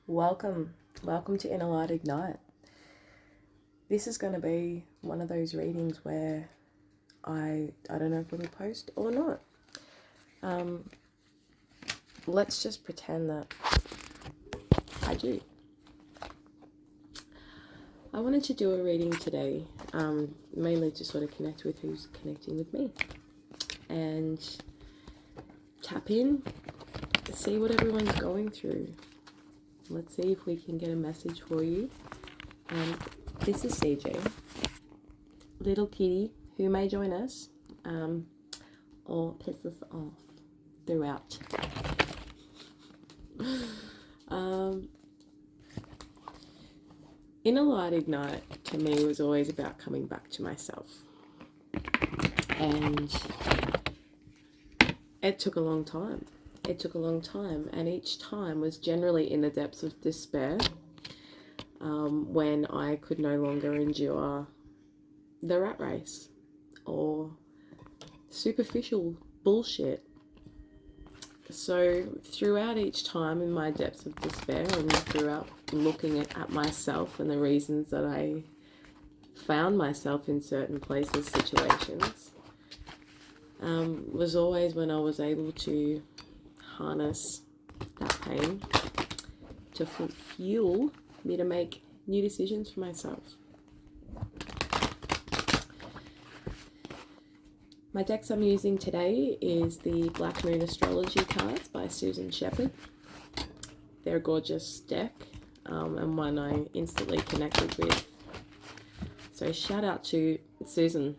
Welcome to Inner Light Ignite. This is going to be one of those readings where I don't know if it'll post or not. Let's just pretend that I do. I wanted to do a reading today, mainly to sort of connect with who's connecting with me and tap in, see what everyone's going through. Let's see if we can get a message for you. This is CJ, little kitty who may join us or piss us off throughout. Inner Light Ignite to me was always about coming back to myself. And it took a long time. And each time was generally in the depths of despair, when I could no longer endure the rat race or superficial bullshit. So throughout each time in my depths of despair and throughout looking at myself and the reasons that I found myself in certain places, situations, was always when I was able to harness that pain to fuel me to make new decisions for myself. My decks I'm using today is the Black Moon Astrology cards by Susan Shepherd. They're a gorgeous deck, and one I instantly connected with. So shout out to Susan.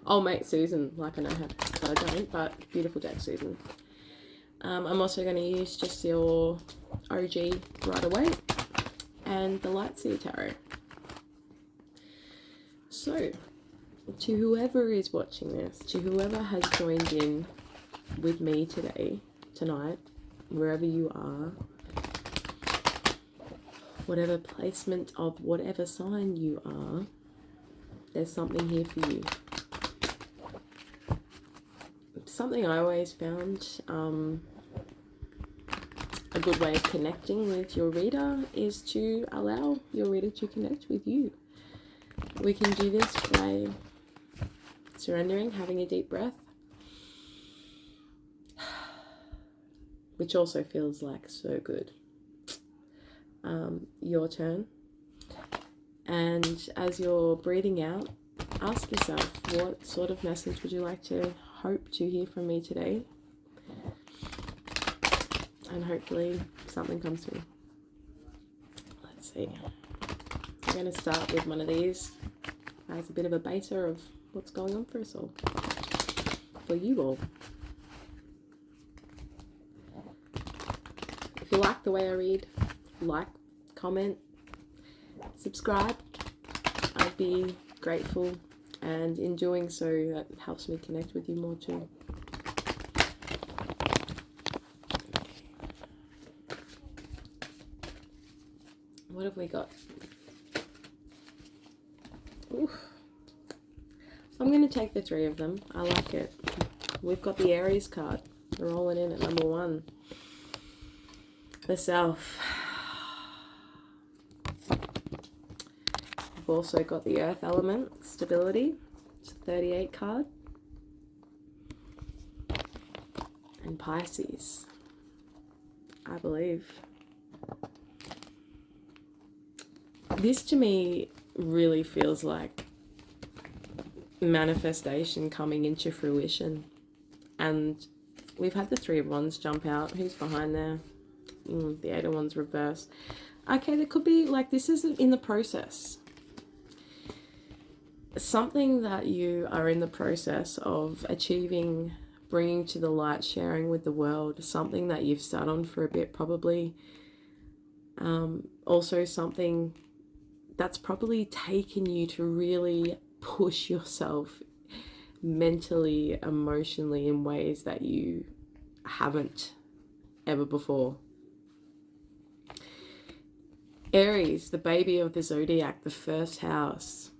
Oh, mate, Susan, like I know her, but I don't, but beautiful deck, Susan. I'm also going to use just your OG Right Away and the Lightseer Tarot. So, to whoever is watching this, to whoever has joined in with me tonight, wherever you are, whatever placement of whatever sign you are, there's something here for you. Something I always found a good way of connecting with your reader is to allow your reader to connect with you. We can do this by surrendering, having a deep breath, which also feels like so good. Your turn. And as you're breathing out, ask yourself, what sort of message would you like to hope to hear from me today? And hopefully something comes through. Let's see. I'm going to start with one of these as a bit of a beta of what's going on for us all. For you all. If you like the way I read, like, comment, subscribe. I'd be grateful, and in doing so, that helps me connect with you more too. What have we got? Oof. I'm going to take the three of them. I like it. We've got the Aries card rolling in at number 1. The Self. We've also got the Earth element, Stability. It's a 38 card. And Pisces, I believe. This to me really feels like manifestation coming into fruition. And we've had the Three of Wands jump out. Who's behind there? The Eight of Wands reverse. Okay, there could be, like, this is in the process. Something that you are in the process of achieving, bringing to the light, sharing with the world. Something that you've sat on for a bit, probably. Also something that's probably taken you to really push yourself mentally, emotionally, in ways that you haven't ever before. Aries, the baby of the zodiac, the first house,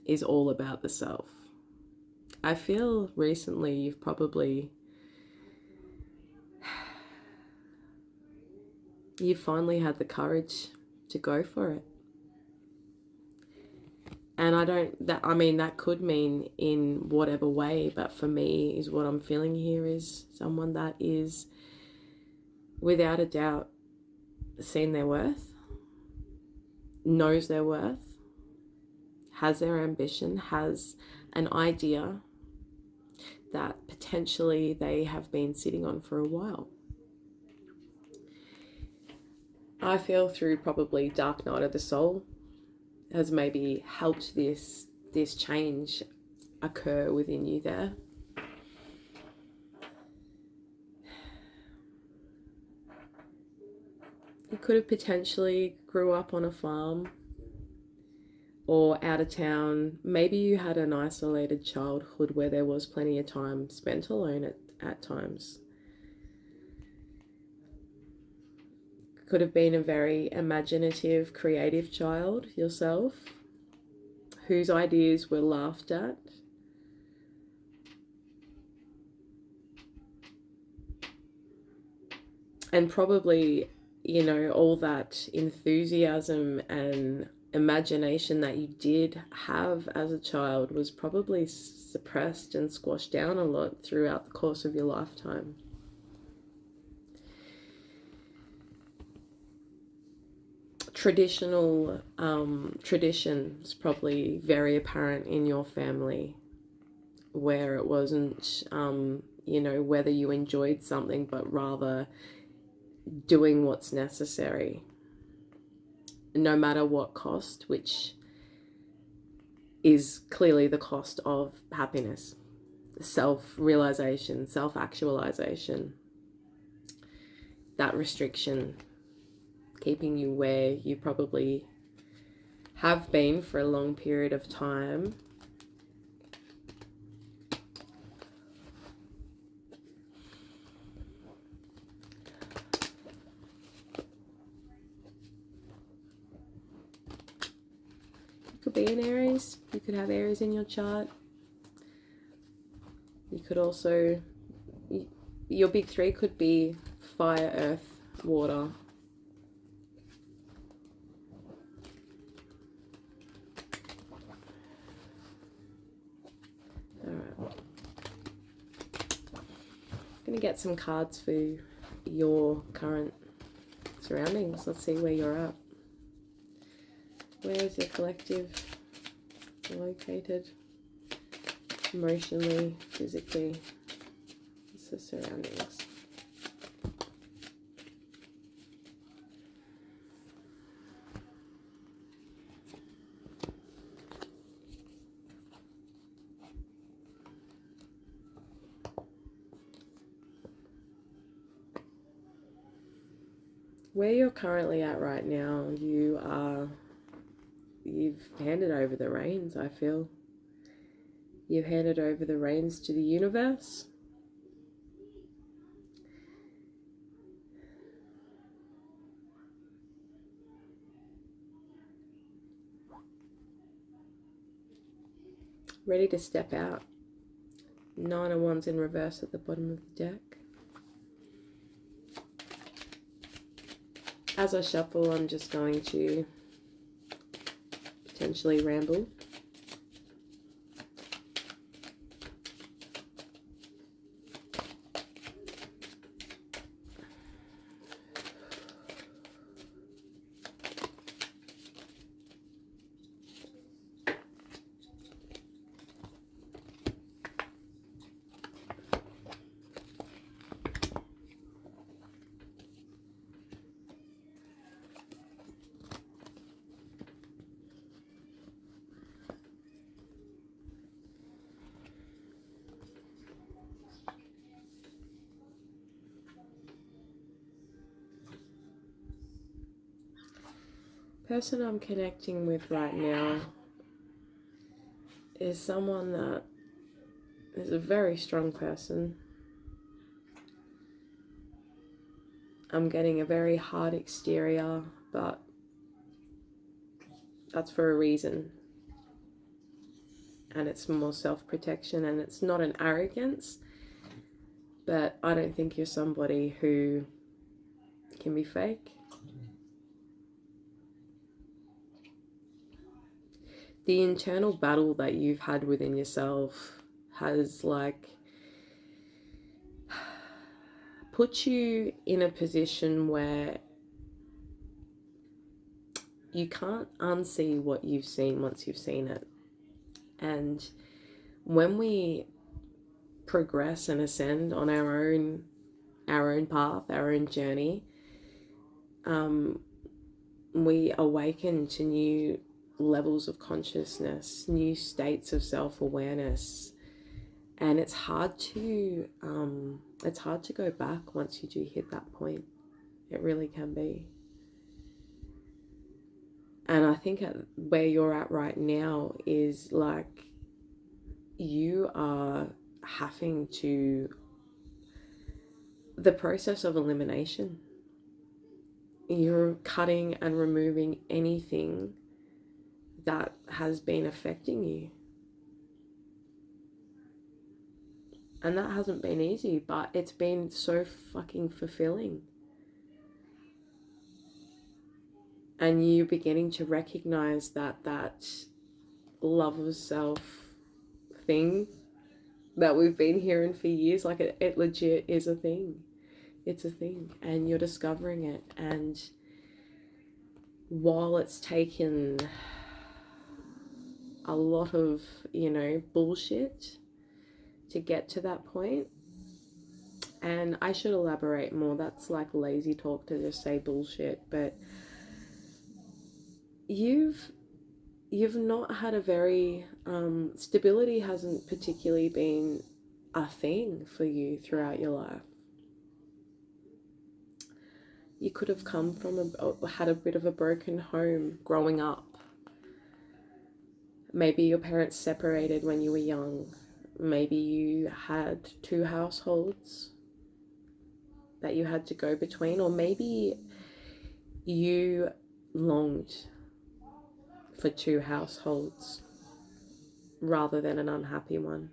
is all about the self. I feel recently you've probably You finally had the courage to go for it. And that could mean in whatever way, but for me is what I'm feeling here is someone that is without a doubt seen their worth, knows their worth, has their ambition, has an idea that potentially they have been sitting on for a while. I feel through probably dark night of the soul has maybe helped this change occur within you there. You could have potentially grew up on a farm or out of town. Maybe you had an isolated childhood where there was plenty of time spent alone at times. Could have been a very imaginative, creative child yourself, whose ideas were laughed at. And probably, all that enthusiasm and imagination that you did have as a child was probably suppressed and squashed down a lot throughout the course of your lifetime. Traditions probably very apparent in your family, where it wasn't, whether you enjoyed something, but rather doing what's necessary, no matter what cost, which is clearly the cost of happiness, self-realization, self-actualization. That restriction keeping you where you probably have been for a long period of time. You could be an Aries. You could have Aries in your chart. You could also, your big three could be fire, earth, water. Going to get some cards for your current surroundings. Let's see where you're at. Where is your collective located? Emotionally, physically. What's the surroundings? Where you're currently at right now, you've handed over the reins, I feel. You've handed over the reins to the universe. Ready to step out. 9 of Wands in reverse at the bottom of the deck. As I shuffle, I'm just going to potentially ramble. Person I'm connecting with right now is someone that is a very strong person. I'm getting a very hard exterior, but that's for a reason. And it's more self-protection, and it's not an arrogance, but I don't think you're somebody who can be fake. the internal battle that you've had within yourself has like put you in a position where you can't unsee what you've seen once you've seen it. And when we progress and ascend on our own path, our own journey, we awaken to new levels of consciousness, new states of self-awareness, and it's hard to go back once you do hit that point. It really can be. And I think where you're at right now is like you are having to, the process of elimination. You're cutting and removing anything that has been affecting you. And that hasn't been easy, but it's been so fucking fulfilling. And you beginning to recognize that love of self thing that we've been hearing for years, like it legit is a thing. It's a thing, and you're discovering it. And while it's taken a lot of, bullshit to get to that point, and I should elaborate more, that's like lazy talk to just say bullshit, but you've not had a very, stability hasn't particularly been a thing for you throughout your life. You could have come from had a bit of a broken home growing up. Maybe your parents separated when you were young. Maybe you had two households that you had to go between, or maybe you longed for two households rather than an unhappy one.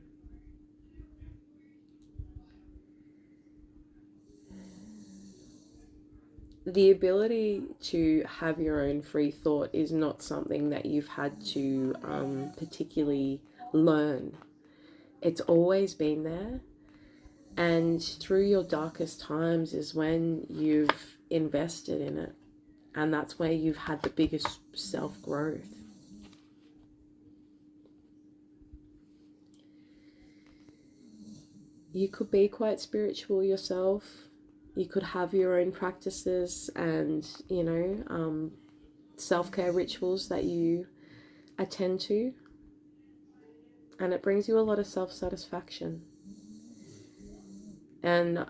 The ability to have your own free thought is not something that you've had to particularly learn. It's always been there. And through your darkest times is when you've invested in it. And that's where you've had the biggest self-growth. You could be quite spiritual yourself. You could have your own practices and, self-care rituals that you attend to. And it brings you a lot of self-satisfaction. And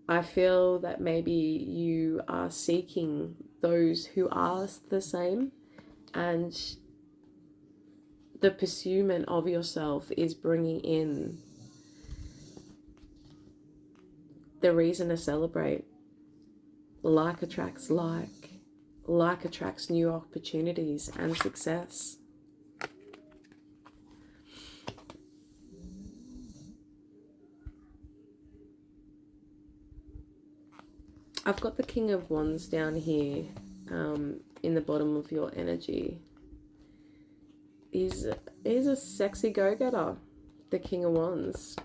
I feel that maybe you are seeking those who are the same, and the pursuit of yourself is bringing in the reason to celebrate. Like attracts like attracts new opportunities and success. I've got the King of Wands down here in the bottom of your energy. He's a sexy go-getter, the King of Wands.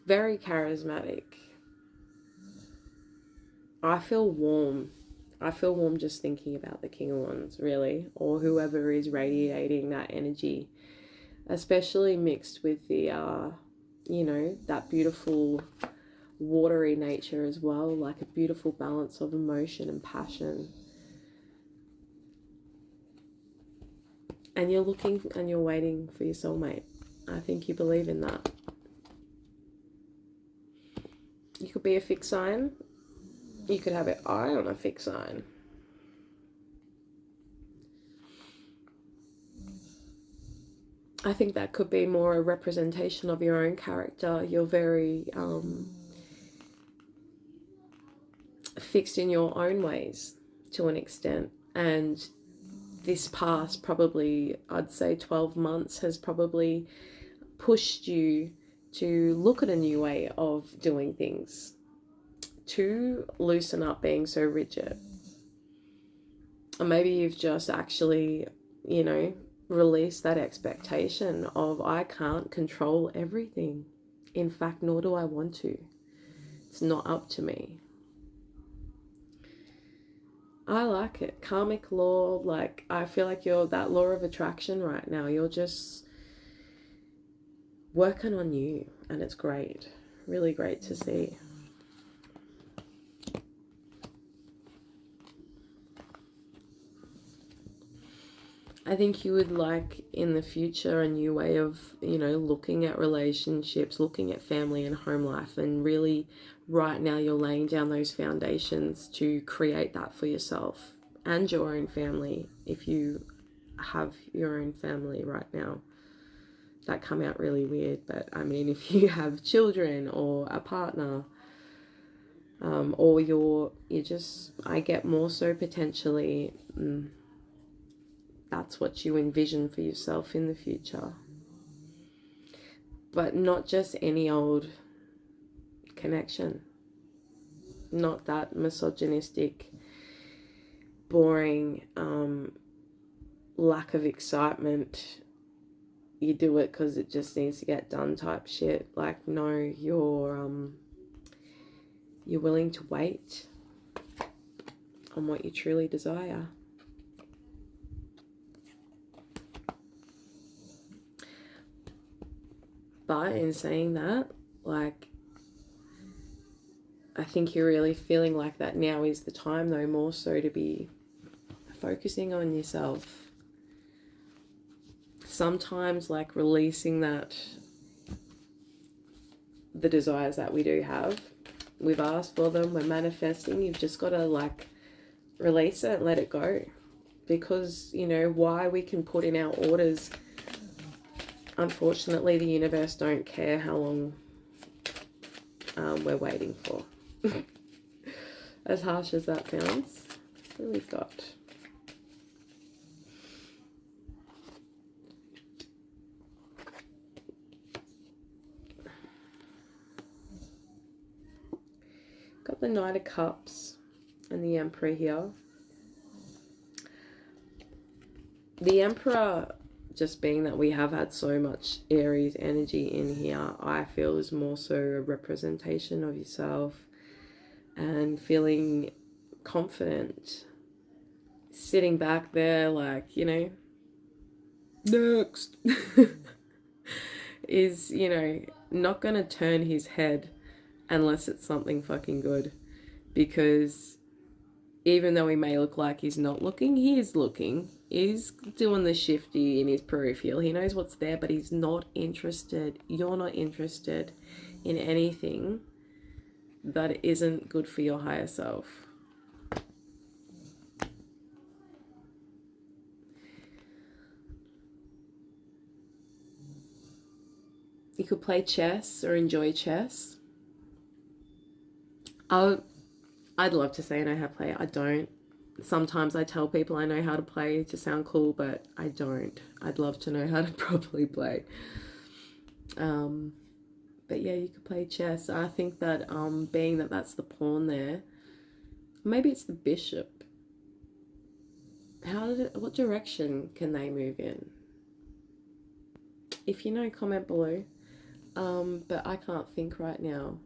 Very charismatic. I feel warm. I feel warm just thinking about the King of Wands, really, or whoever is radiating that energy, especially mixed with the, that beautiful watery nature as well, like a beautiful balance of emotion and passion. And you're looking and you're waiting for your soulmate. I think you believe in that. You could be a fixed sign. You could have an eye on a fixed sign. I think that could be more a representation of your own character. You're very fixed in your own ways to an extent. And this past probably, I'd say 12 months has probably pushed you to look at a new way of doing things, to loosen up being so rigid. Or maybe you've just actually, release that expectation of I can't control everything. In fact, nor do I want to. It's not up to me. I like it. Karmic law, like, I feel like you're that law of attraction right now. You're just working on you, and it's great. Really great to see. I think you would like in the future a new way of, looking at relationships, looking at family and home life, and really right now you're laying down those foundations to create that for yourself and your own family. If you have your own family right now, that come out really weird, but I mean, if you have children or a partner, or I get more so potentially, that's what you envision for yourself in the future. But not just any old connection. Not that misogynistic, boring, lack of excitement. You do it because it just needs to get done type shit. Like, no, you're willing to wait on what you truly desire. But in saying that, like, I think you're really feeling like that now is the time, though, more so to be focusing on yourself. Sometimes, like, releasing the desires that we do have. We've asked for them, we're manifesting. You've just got to, like, release it, let it go. Because, why we can put in our orders, unfortunately, the universe don't care how long we're waiting for. As harsh as that sounds, what we've got. Got the Knight of Cups and the Emperor here. The Emperor, just being that we have had so much Aries energy in here, I feel is more so a representation of yourself and feeling confident, sitting back there like, next, is, not going to turn his head unless it's something fucking good. Because even though he may look like he's not looking, he is looking. He's doing the shifty in his peripheral. He knows what's there, but he's not interested. You're not interested in anything that isn't good for your higher self. You could play chess or enjoy chess. I'd love to say I know how to play. I don't. Sometimes I tell people I know how to play to sound cool, but I don't. I'd love to know how to properly play. But yeah, you could play chess. I think that being that that's the pawn there, maybe it's the bishop. What direction can they move in? If you know, comment below. But I can't think right now.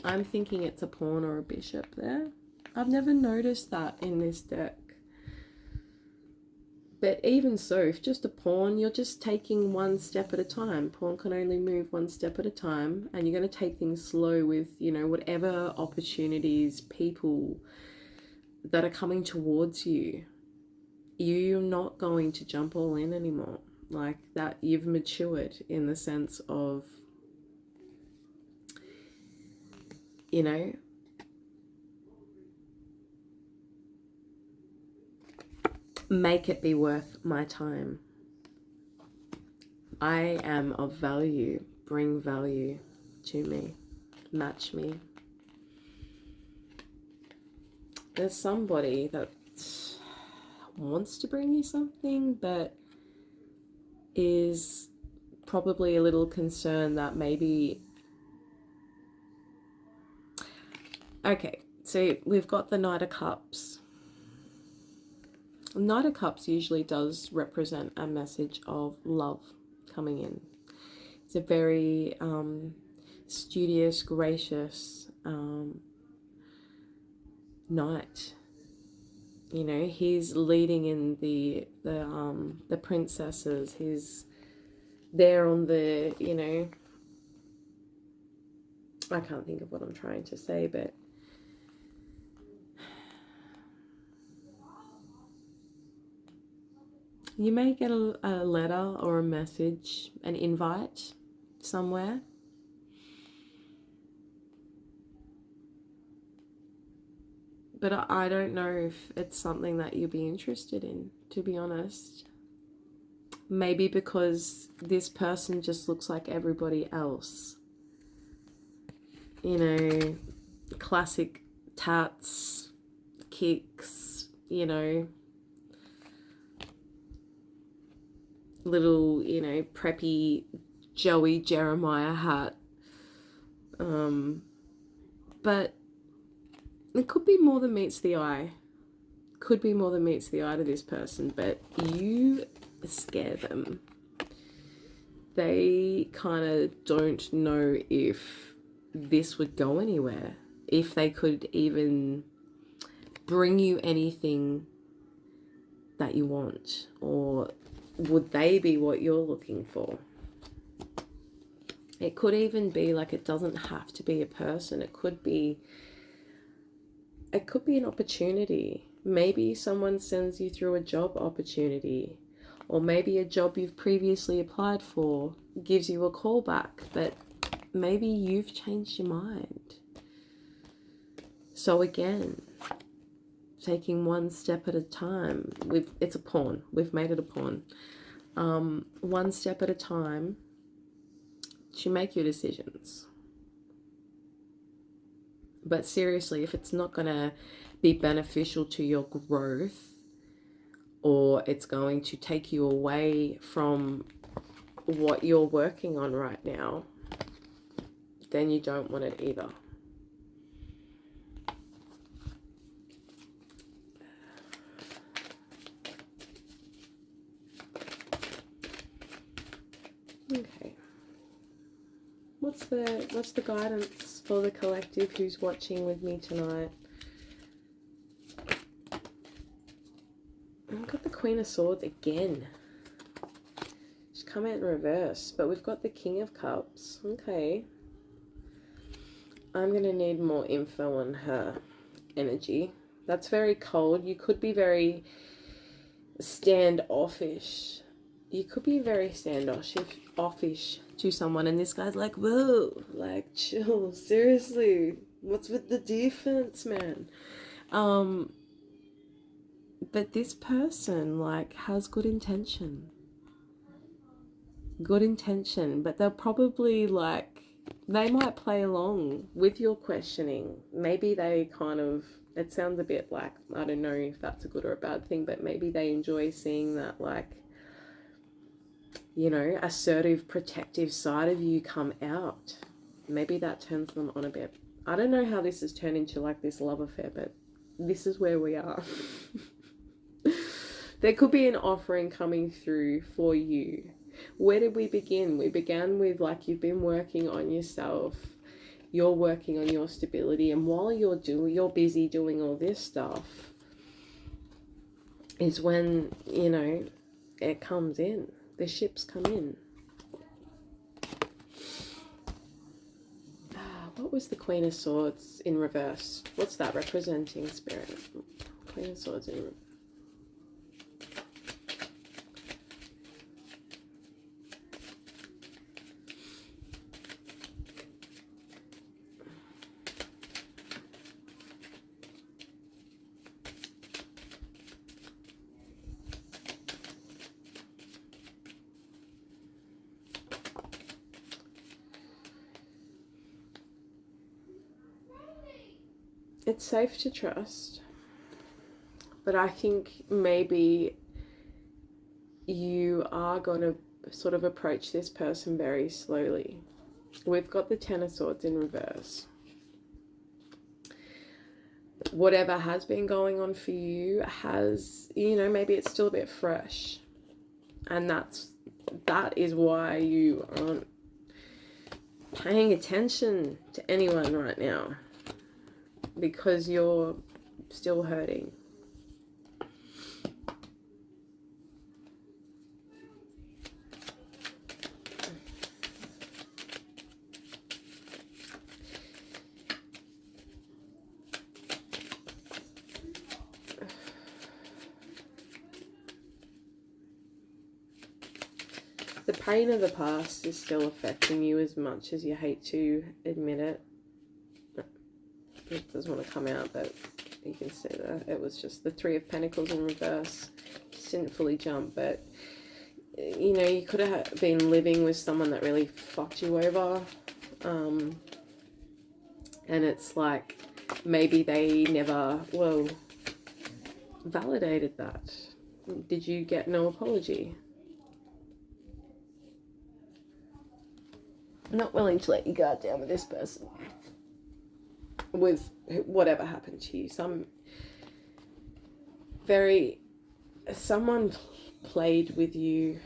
I'm thinking it's a pawn or a bishop there. I've never noticed that in this deck. But even so, if just a pawn, you're just taking one step at a time. Pawn can only move one step at a time, and you're going to take things slow with, whatever opportunities, people that are coming towards you. You're not going to jump all in anymore. Like that, you've matured in the sense of, make it be worth my time. I am of value. Bring value to me. Match me. There's somebody that wants to bring you something, but is probably a little concerned that maybe... Okay, so we've got the Knight of Cups. Knight of Cups usually does represent a message of love coming in. It's a very studious, gracious knight. You know, he's leading in the princesses. He's there on the, you know, I can't think of what I'm trying to say, but you may get a letter or a message, an invite somewhere. But I don't know if it's something that you'll be interested in, to be honest. Maybe because this person just looks like everybody else. You know, classic tats, kicks, you know, little, you know, preppy Joey Jeremiah hat. But it could be more than meets the eye. Could be more than meets the eye to this person, but you scare them. They kind of don't know if this would go anywhere, if they could even bring you anything that you want, or would they be what you're looking for? It could even be like, it doesn't have to be a person. It could be an opportunity. Maybe someone sends you through a job opportunity, or maybe a job you've previously applied for gives you a call back, but maybe you've changed your mind. So again, taking one step at a time. It's a pawn. We've made it a pawn. One step at a time to make your decisions. But seriously, if it's not going to be beneficial to your growth, or it's going to take you away from what you're working on right now, then you don't want it either. Okay. What's the guidance for the collective who's watching with me tonight? I've got the Queen of Swords again. She's come out in reverse, but we've got the King of Cups. Okay. I'm going to need more info on her energy. That's very cold. You could be very standoffish. You could be very standoffish to someone, and this guy's like, whoa, like, chill, seriously, what's with the defense, man? But this person, like, has good intention, but they'll probably, like, they might play along with your questioning. Maybe they kind of, it sounds a bit like, I don't know if that's a good or a bad thing, but maybe they enjoy seeing that, like, you know, assertive, protective side of you come out. Maybe that turns them on a bit. I don't know how this has turned into like this love affair, but this is where we are. There could be an offering coming through for you. Where did we begin? We began with, like, you've been working on yourself. You're working on your stability, and while you're busy doing all this stuff, is when, you know, it comes in. The ships come in. What was the Queen of Swords in reverse? What's that representing, Spirit? Queen of Swords in reverse. It's safe to trust, but I think maybe you are going to sort of approach this person very slowly. We've got the Ten of Swords in reverse. whatever has been going on for you has, you know, maybe it's still a bit fresh. And that is why you aren't paying attention to anyone right now, because you're still hurting. The pain of the past is still affecting you as much as you hate to admit it. It doesn't want to come out, but you can see that it was just the Three of Pentacles in reverse. Just didn't fully jump, but you know, you could have been living with someone that really fucked you over. And it's like maybe they never, well, validated that. Did you get no apology? I'm not willing to let you guard down with this person. With whatever happened to you. Someone played with you.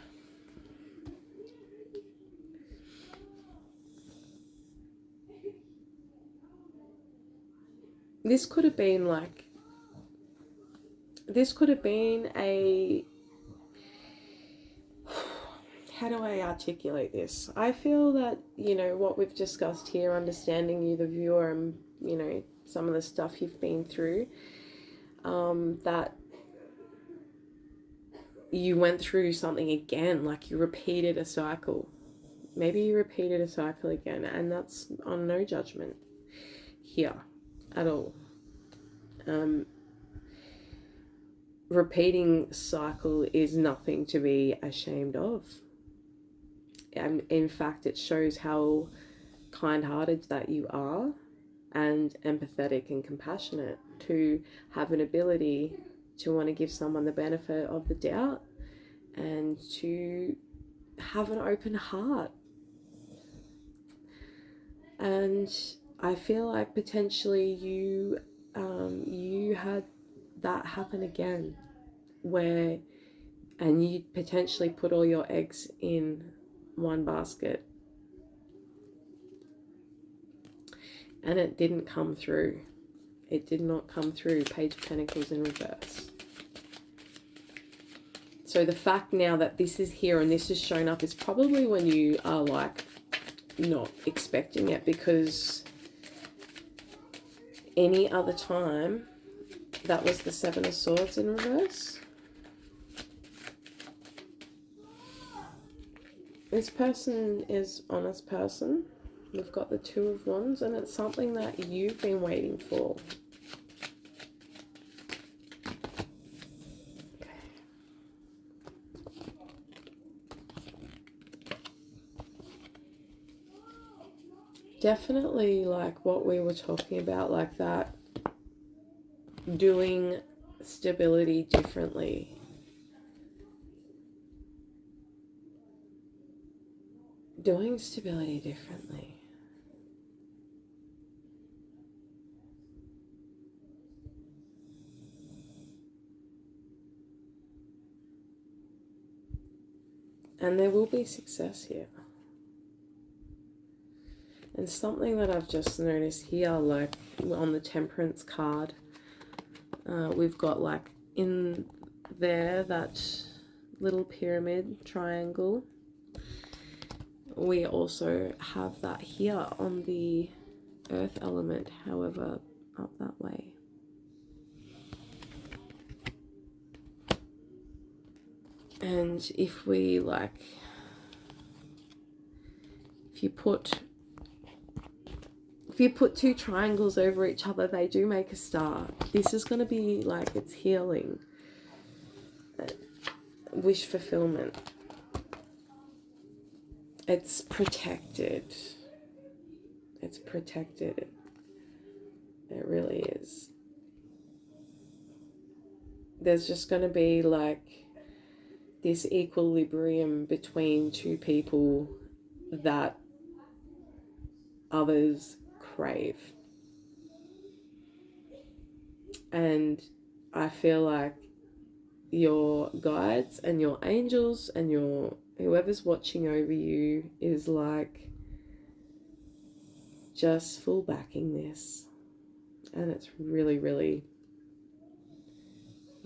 This could have been a, how do I articulate this? I feel that, you know, what we've discussed here, understanding you, the viewer, and, you know, some of the stuff you've been through, that you went through something again, like you repeated a cycle. Maybe you repeated a cycle again, and that's on no judgment here at all. Repeating cycle is nothing to be ashamed of. And in fact, it shows how kind-hearted that you are, and empathetic and compassionate, to have an ability to want to give someone the benefit of the doubt and to have an open heart. And I feel like potentially you had that happen again, and you potentially put all your eggs in one basket, and it didn't come through. It did not come through. Page of Pentacles in reverse. So the fact now that this is here and this is shown up is probably when you are like not expecting it, because any other time, that was the Seven of Swords in reverse. This person is honest person. We've got the Two of Wands, and it's something that you've been waiting for. Definitely like what we were talking about, like that, doing stability differently. Doing stability differently. And there will be success here. And something that I've just noticed here, like on the Temperance card, we've got like in there that little pyramid triangle. We also have that here on the earth element, however, up that way. And if we like, if you put two triangles over each other, they do make a star. This is going to be like, it's healing, wish fulfillment. It's protected. It's protected. It really is. There's just going to be like this equilibrium between two people that others crave. And I feel like your guides and your angels and your whoever's watching over you is like just full backing this. And it's really, really,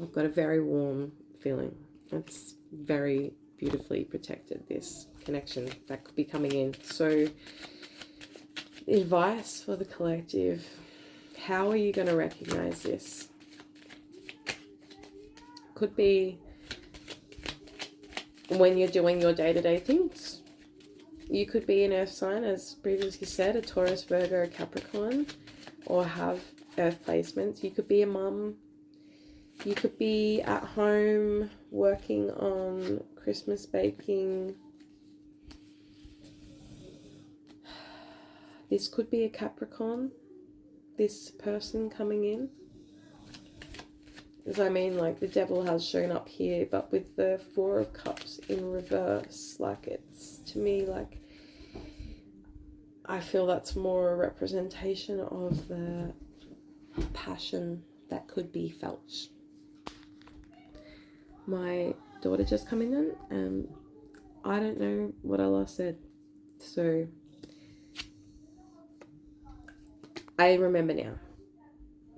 I've got a very warm feeling. It's very beautifully protected, this connection that could be coming in. So advice for the collective: how are you going to recognize this? Could be when you're doing your day-to-day things. You could be an earth sign, as previously said, a Taurus, Virgo, a Capricorn, or have earth placements. You could be a mum. You could be at home working on Christmas baking. This could be a Capricorn, this person coming in. Because I mean, like, the devil has shown up here, but with the Four of Cups in reverse, like, it's, to me, like, I feel that's more a representation of the passion that could be felt. My daughter just come in, and I don't know what I last said, so I remember now.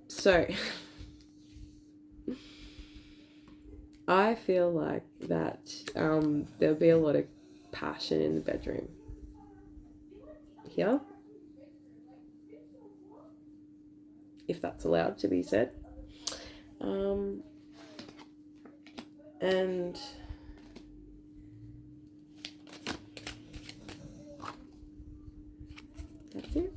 So I feel like that there'll be a lot of passion in the bedroom here, if that's allowed to be said. And that's it.